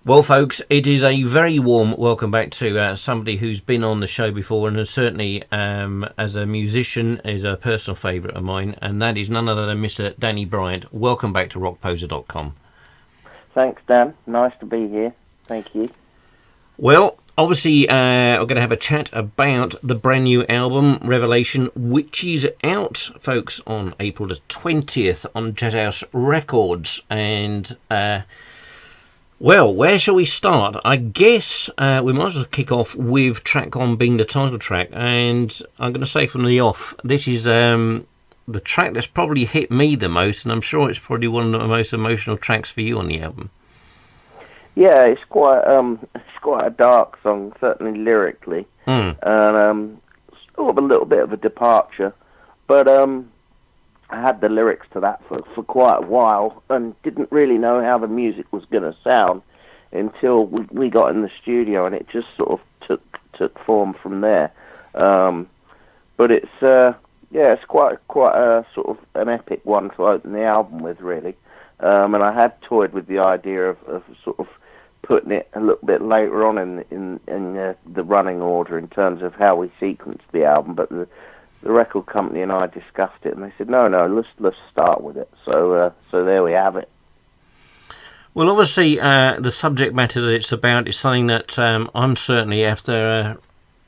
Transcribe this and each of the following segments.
Well, folks, it is a very warm welcome back to somebody who's been on the show before and has certainly, as a musician, is a personal favourite of mine, and that is none other than Mr. Danny Bryant. Welcome back to rockposer.com. Thanks, Dan. Nice to be here. Thank you. Well, obviously, we're going to have a chat about the brand new album, Revelation, which is out, folks, on April the 20th on Jazz House Records. And, well, where shall we start? I guess we might as well kick off with track on being the title track. And I'm going to say from the off, this is the track that's probably hit me the most, and I'm sure it's probably one of the most emotional tracks for you on the album. Yeah, it's quite a dark song, certainly lyrically, and sort of a little bit of a departure. But I had the lyrics to that for quite a while and didn't really know how the music was going to sound until we got in the studio, and it just sort of took form from there. But it's quite a sort of an epic one to open the album with, really. And I had toyed with the idea of sort of putting it a little bit later on in the running order in terms of how we sequenced the album, but the record company and I discussed it, and they said, no, let's start with it. So there we have it. Well, obviously, the subject matter that it's about is something that I'm certainly, after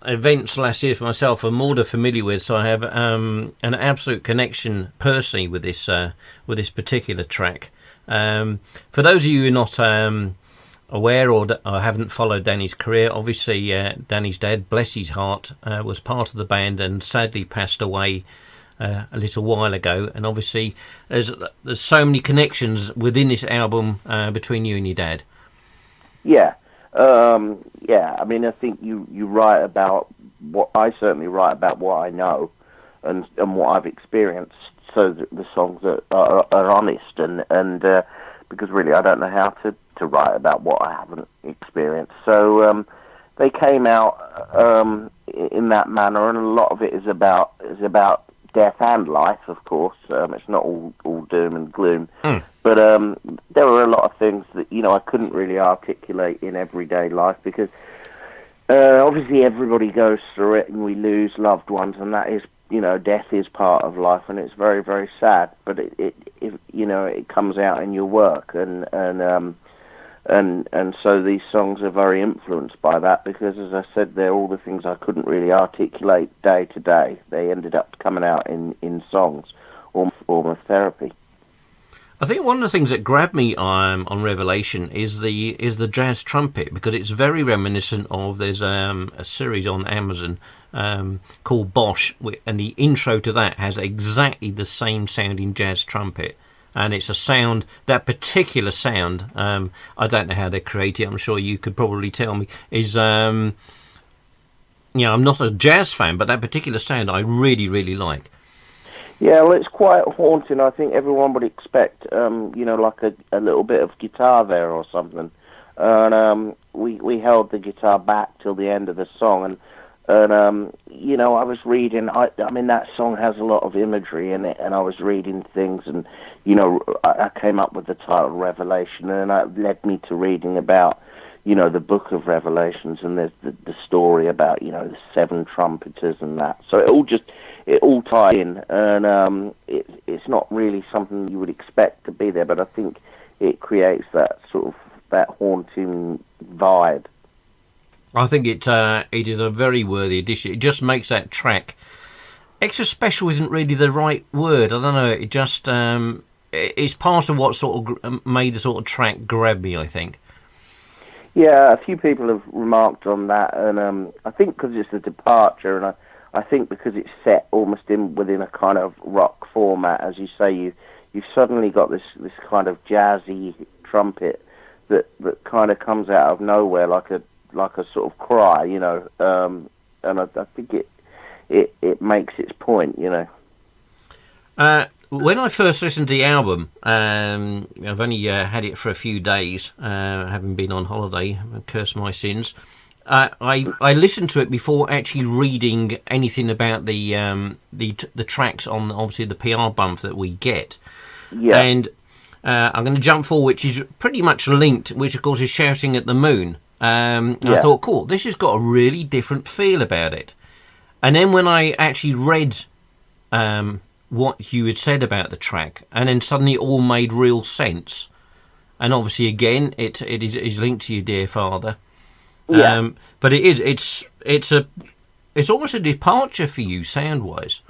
events last year for myself, I'm more than familiar with, so I have an absolute connection personally with this particular track. For those of you who are not aware or haven't followed Danny's career, obviously Danny's dad, bless his heart, was part of the band and sadly passed away a little while ago. And obviously there's so many connections within this album between you and your dad. Yeah. I mean, I think you write about what I certainly write about what I know and what I've experienced, so that the songs are honest and because really I don't know how to write about what I haven't experienced. So they came out in that manner, and a lot of it is about death and life, of course. It's not all doom and gloom, but there were a lot of things that I couldn't really articulate in everyday life because obviously everybody goes through it, and we lose loved ones, and that is, death is part of life, and it's very, very sad. But it comes out in your work, and so these songs are very influenced by that because, as I said, they're all the things I couldn't really articulate day to day. They ended up coming out in songs or form of therapy. I think one of the things that grabbed me on Revelation is the jazz trumpet, because it's very reminiscent of, there's a series on Amazon called Bosch, and the intro to that has exactly the same sounding jazz trumpet. And it's a sound, that particular sound, I don't know how they create it, I'm sure you could probably tell me, is, I'm not a jazz fan, but that particular sound I really, really like. Yeah, well, it's quite haunting. I think everyone would expect, like a little bit of guitar there or something. And we held the guitar back till the end of the song, and I was reading. I mean, that song has a lot of imagery in it, and I was reading things, and I came up with the title Revelation, and that led me to reading about, the Book of Revelations, and there's the story about, the seven trumpeters and that. So it all tied in, and it's not really something you would expect to be there, but I think it creates that sort of that haunting vibe. I think it is a very worthy addition. It just makes that track extra special. Isn't really the right word. I don't know. It just it's part of what sort of made the sort of track grab me, I think. Yeah, a few people have remarked on that, and I think because it's a departure, and I think because it's set almost within a kind of rock format, as you say, you've suddenly got this kind of jazzy trumpet that kind of comes out of nowhere, like a sort of cry, and I think it makes its point, When I first listened to the album, I've only had it for a few days, having been on holiday, curse my sins. I listened to it before actually reading anything about the tracks on, obviously, the PR bump that we get. Yeah. And I'm going to jump forward, which is pretty much linked, which of course is Shouting at the Moon. And I thought, cool, this has got a really different feel about it. And then when I actually read what you had said about the track, and then suddenly it all made real sense. And obviously, again, it is linked to your dear father. Yeah. But it's almost a departure for you, sound-wise.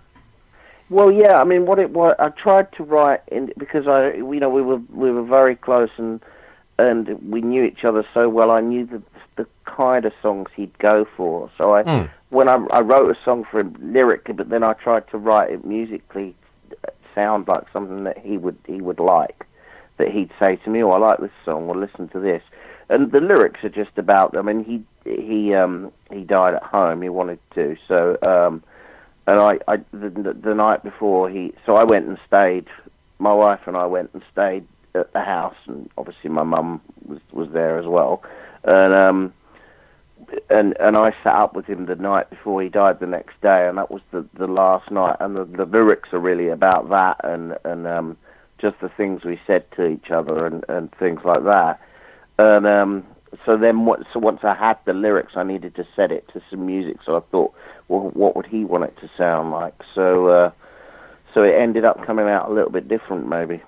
Well, yeah. I mean, what it was, I tried to write because we were very close and we knew each other so well. I knew the kind of songs he'd go for. So when I wrote a song for him lyrically, but then I tried to write it musically, sound like something that he would like. That he'd say to me, "Oh, I like this song. Well, listen to this." And the lyrics are just about. I mean, he died at home. He wanted to. So, and I the night before so I went and stayed. My wife and I went and stayed at the house, and obviously my mum was there as well. And I sat up with him the night before he died the next day, and that was the last night. And the lyrics are really about that, and just the things we said to each other and things like that. And so once I had the lyrics, I needed to set it to some music. So I thought, well, what would he want it to sound like? So it ended up coming out a little bit different, maybe.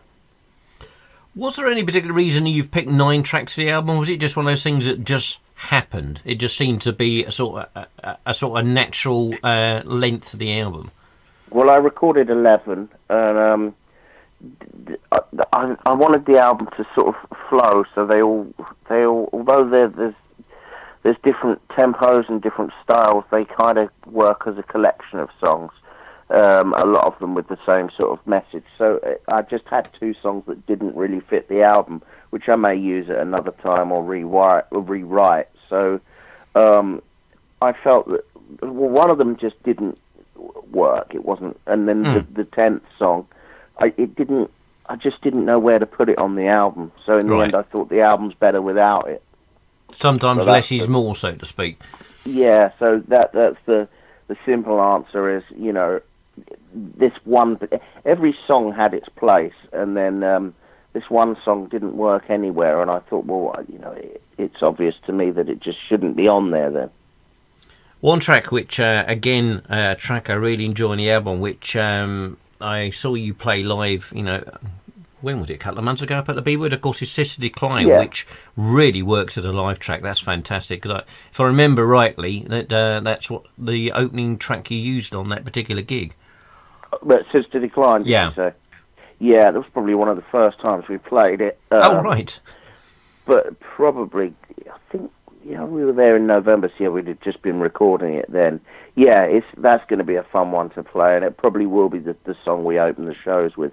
Was there any particular reason you've picked 9 tracks for the album, or was it just one of those things that just happened? It just seemed to be a sort of natural length to the album. Well, I recorded 11, and I wanted the album to sort of flow, so they all although there's different tempos and different styles, they kind of work as a collection of songs. A lot of them with the same sort of message. So I just had 2 songs that didn't really fit the album, which I may use at another time or rewrite. So I felt that one of them just didn't work. It wasn't, and then the 10th song, I just didn't know where to put it on the album. So in the end, I thought the album's better without it. Sometimes less is more, so to speak. Yeah. So that's the simple answer is, this one. Every song had its place, and then this one song didn't work anywhere. And I thought, well, it's obvious to me that it just shouldn't be on there then. One track, which again, a track I really enjoy in the album, which I saw you play live, when was it, a couple of months ago up at the B-Wood, of course, is Sister Decline, which really works as a live track. That's fantastic. Cause if I remember rightly, that's what the opening track you used on that particular gig. But Sister Decline, did you say? Yeah, that was probably one of the first times we played it. Oh, right. But probably, I think, we were there in November, so we'd have just been recording it then. Yeah, that's going to be a fun one to play, and it probably will be the song we open the shows with.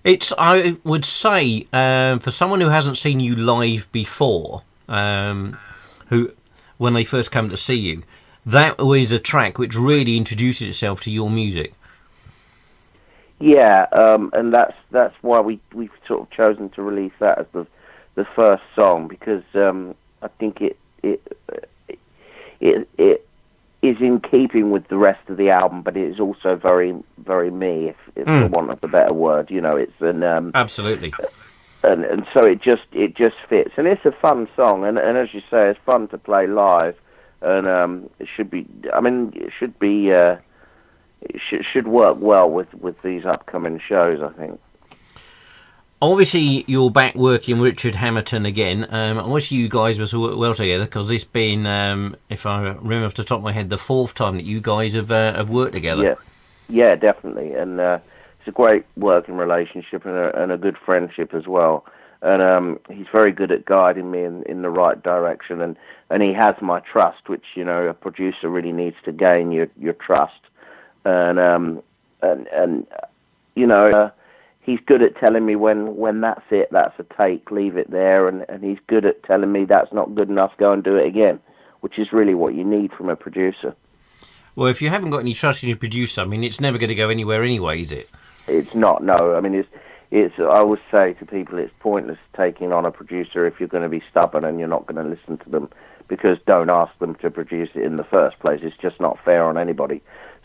I would say, for someone who hasn't seen you live before, who when they first come to see you, that was a track which really introduces itself to your music. Yeah, and that's why we've sort of chosen to release that as the first song, because I think it is in keeping with the rest of the album, but it is also very, very me, if for want of a better word. It's an absolutely, and so it just fits, and it's a fun song, and as you say, it's fun to play live, and it should be. I mean, it should be. It should work well with these upcoming shows, I think. Obviously, you're back working with Richard Hamilton again. Obviously, you guys must work well together, because this being, if I remember off the top of my head, the 4th time that you guys have worked together. Yeah, definitely. And it's a great working relationship and a good friendship as well. And he's very good at guiding me in the right direction. And he has my trust, which, a producer really needs to gain your trust. And he's good at telling me when that's it, that's a take, leave it there, and he's good at telling me that's not good enough, go and do it again, which is really what you need from a producer. Well, if you haven't got any trust in your producer, I mean, it's never going to go anywhere anyway, is it? It's not, no. I mean, it's. I always say to people, it's pointless taking on a producer if you're going to be stubborn and you're not going to listen to them, because don't ask them to produce it in the first place. It's just not fair on anybody.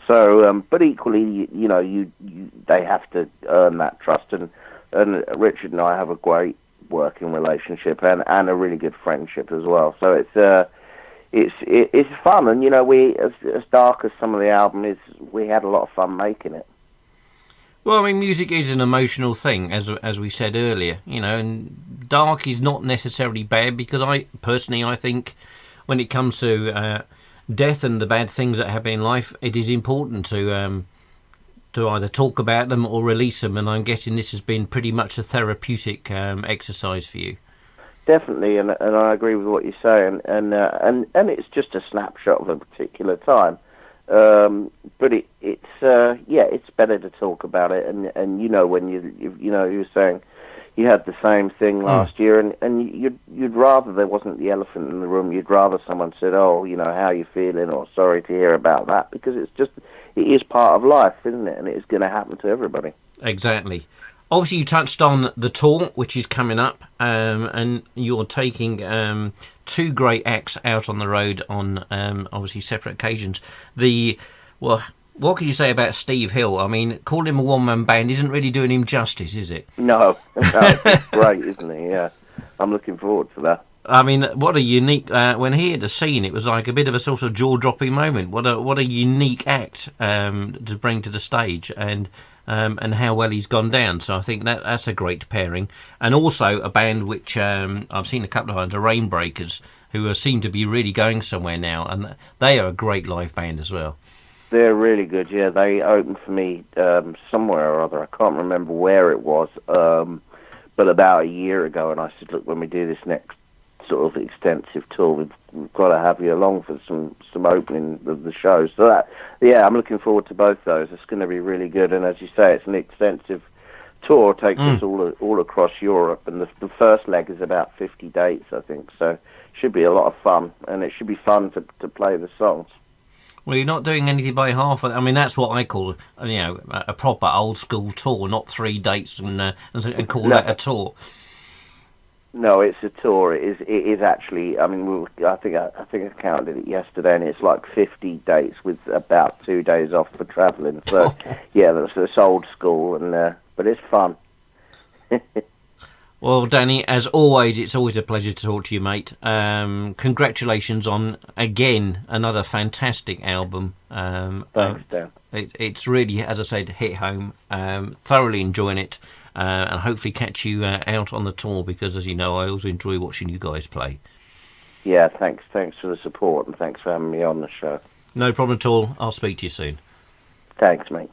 So, but equally, they have to earn that trust. And and Richard and I have a great working relationship and a really good friendship as well. So it's fun, and we as dark as some of the album is, we had a lot of fun making it. Well, I mean, music is an emotional thing, as we said earlier, and dark is not necessarily bad, because I think when it comes to death and the bad things that happen in life, it is important to either talk about them or release them, and I'm guessing this has been pretty much a therapeutic exercise for you. Definitely, and I agree with what you say, and it's just a snapshot of a particular time. But it's better to talk about it, and when you were saying you had the same thing last year, and you'd rather there wasn't the elephant in the room. You'd rather someone said, "Oh, how you feeling?" or "Sorry to hear about that," because it is part of life, isn't it? And it is going to happen to everybody. Exactly. Obviously, you touched on the tour, which is coming up, and you're taking two great acts out on the road on obviously separate occasions. What can you say about Steve Hill? I mean, calling him a one-man band isn't really doing him justice, is it? No, it's great, isn't he? Yeah, I'm looking forward to that. I mean, what a unique... when he hit the scene, it was like a bit of a sort of jaw-dropping moment. What a unique act to bring to the stage, and how well he's gone down. So I think that's a great pairing. And also a band which I've seen a couple of times, the Rainbreakers, who seem to be really going somewhere now, and they are a great live band as well. They're really good, yeah. They opened for me somewhere or other. I can't remember where it was, but about a year ago, and I said, look, when we do this next sort of extensive tour, we've got to have you along for some opening of the shows. So I'm looking forward to both those. It's going to be really good, and as you say, it's an extensive tour. Takes us all across Europe, and the first leg is about 50 dates, I think. So it should be a lot of fun, and it should be fun to play the songs. Well, you're not doing anything by half. I mean, that's what I call, a proper old school tour, not 3 dates and call that a tour. No, it's a tour. It is actually. I mean, I think I counted it yesterday, and it's like 50 dates with about 2 days off for travelling. So, yeah, that's old school, but it's fun. Well, Danny, as always, it's always a pleasure to talk to you, mate. Congratulations on, again, another fantastic album. Thanks, Dan. It's really, as I said, hit home. Thoroughly enjoying it, and hopefully catch you out on the tour, because, as you know, I always enjoy watching you guys play. Yeah, thanks for the support, and thanks for having me on the show. No problem at all. I'll speak to you soon. Thanks, mate.